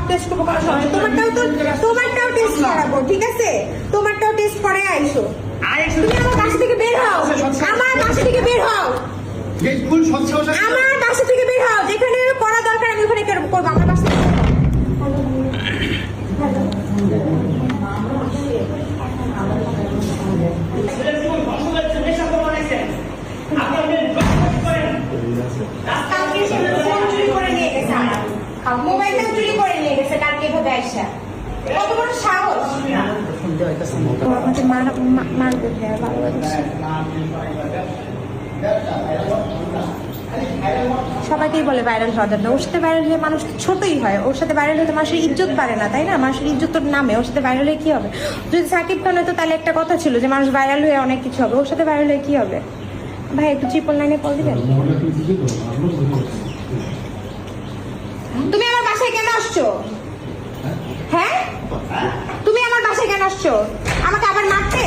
Test করবো কোনো সময় তোমারটাও টেস্ট করাবো, ঠিক আছে? তোমারটাও টেস্ট করে আইসো। তুমি আমার বাসা থেকে বের হও, আমার বাসা থেকে বের হও, আমার বাসা থেকে বের হও। যেখানে করা দরকার আমি ওখানে করবো, আমার বাসা থেকে মোবাইলটা চুরি করে নিয়ে গেছে কালকে এভাবে আইসা। কত বড় সাহস! মারবে ভালো লাগছে। সবাইকেই বলে ভাইরাল হওয়ার জন্য। ওর সাথে ভাইরাল হয়ে মানুষ ছোটই হয়, ওর সাথে ভাইরাল হলে মানুষের ইজ্জত বাড়ে না, তাই না? মানুষের ইজ্জত তোর নামে, ওর সাথে ভাইরাল হয়ে কি হবে? যদি সাকিব খান হতো তাহলে একটা কথা ছিল যে মানুষ ভাইরাল হয়ে অনেক কিছু হবে, ওর সাথে ভাইরাল হয়ে কি হবে? ভাই একটু 999 কল দিবেন? তুমি আমার বাসায় কেন আসছো? হ্যাঁ, তুমি আমার বাসায় কেন আসছো? আমাকে আবার মারতে?